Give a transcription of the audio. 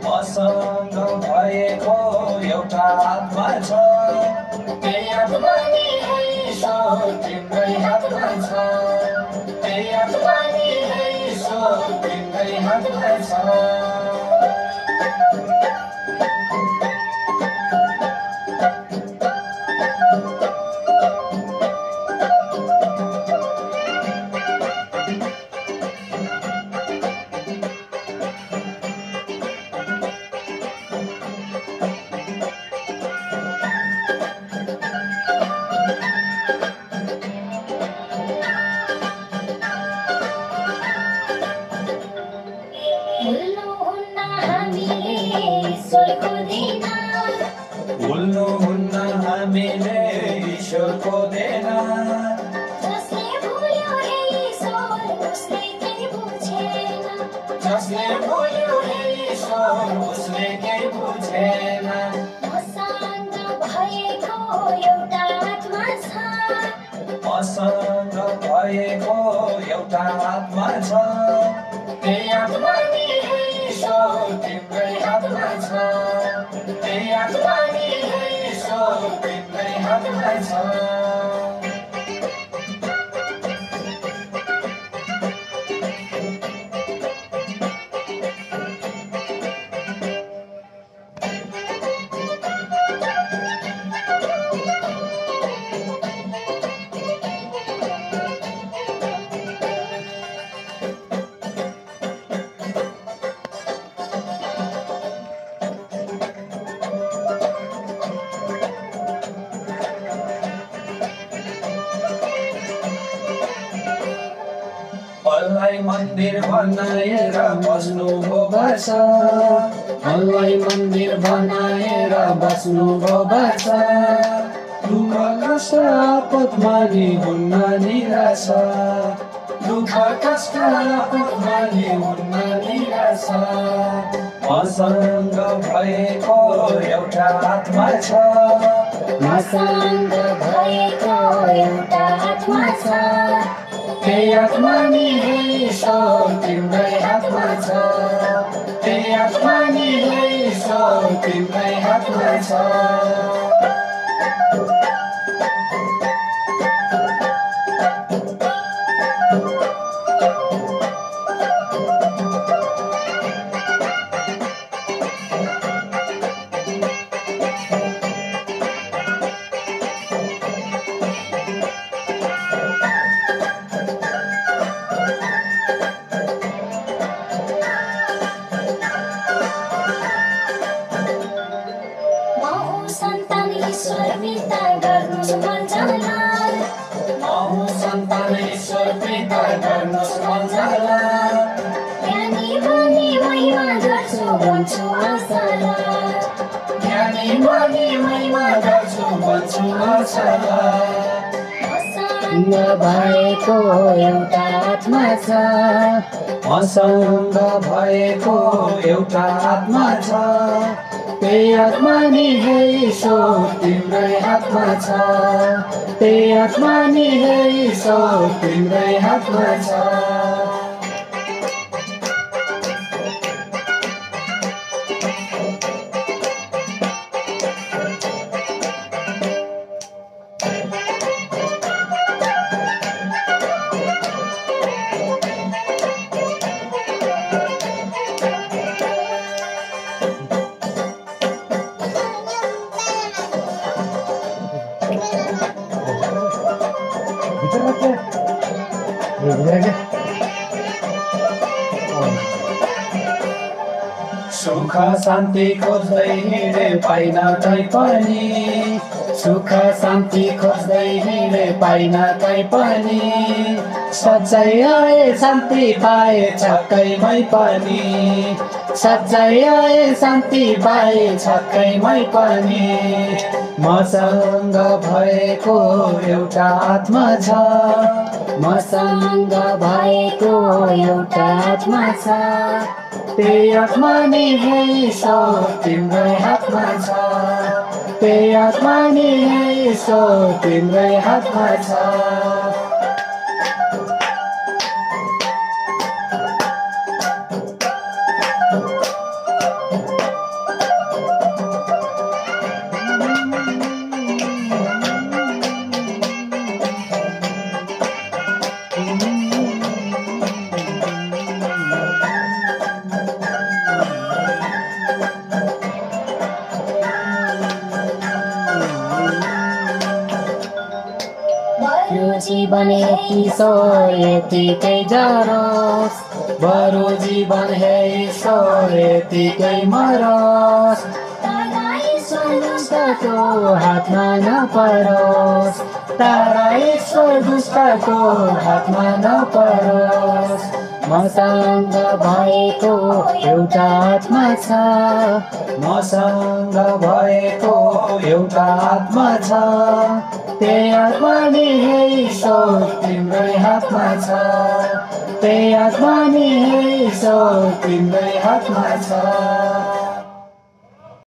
मसँग भएको एउटा आत्मा छ त्यही आत्मा नि ईश्वर तिम्रै हातमा छ त्यही आत्मा नि ईश्वर तिम्रै हातमा छ बोल्नुहुन्न हामीले ईश्वरको देना जसले भुल्यो हे ईश्वर उसले केही बुझेन जसले भुल्यो हे ईश्वर उसले केही बुझेन मसँग भएको एउटा आत्मा छ मसँग भएको एउटा आत्मा छ त्यही आत्मा नि ईश्वर तिम्रै हातमा छ त्यही आत्मा नि ईश्वर तिम्रै हातमा छ मलाई मन्दिर बनाएर बस्नु भो बस मलाई मन्दिर बनाएर बस्नु भो बस दुःख कष्ट आपतमा नि हुन्न निराश दुःख कष्ट आपतमा नि हुन्न निराश मसँग भएको एउटा आत्मा छ मसँग भएको एउटा आत्मा छ त्यही आत्मा नि ईश्वर तिम्रै हातमा छ त्यही आत्मा नि ईश्वर तिम्रै हातमा छ भएको एउटा आत्मा छ मसँग भएको एउटा आत्मा छ त्यही आत्मा नि ईश्वर तिम्रै हातमा छ त्यही आत्मा नि ईश्वर तिम्रै हातमा छ सुख सुख शान्ति खोज्दै हिँडे पाइन कहीँ पनि सुख शान्ति खोज्दै हिँडे पाइन कहीँ पनि सच्चाइ आए शान्ति पाए छक्कैमै पनि सच्चाइ आए शान्ति पाए छक्कैमै पनि मसँग भएको एउटा आत्मा छ मसँग भएको एउटा आत्मा छ त्यही आत्मा नि हे ईश्वर तिम्रै हातमा छ त्यही आत्मा नि हे ईश्वर तिम्रै हातमा छ यो जीवन ईश्वर यतिकै जारोस् बरु जीवन हे ईश्वर यतिकै मरोस् दुष्टको हातमा नपरोस् तारा ईश्वर दुष्टको हातमा नपरोस् मसँग भएको एउटा आत्मा छ मसँग भएको एउटा आत्मा छ त्यही आत्मा नि हे ईश्वर तिम्रै हातमा छ त्यही आत्मा नि हे ईश्वर तिम्रै हातमा छ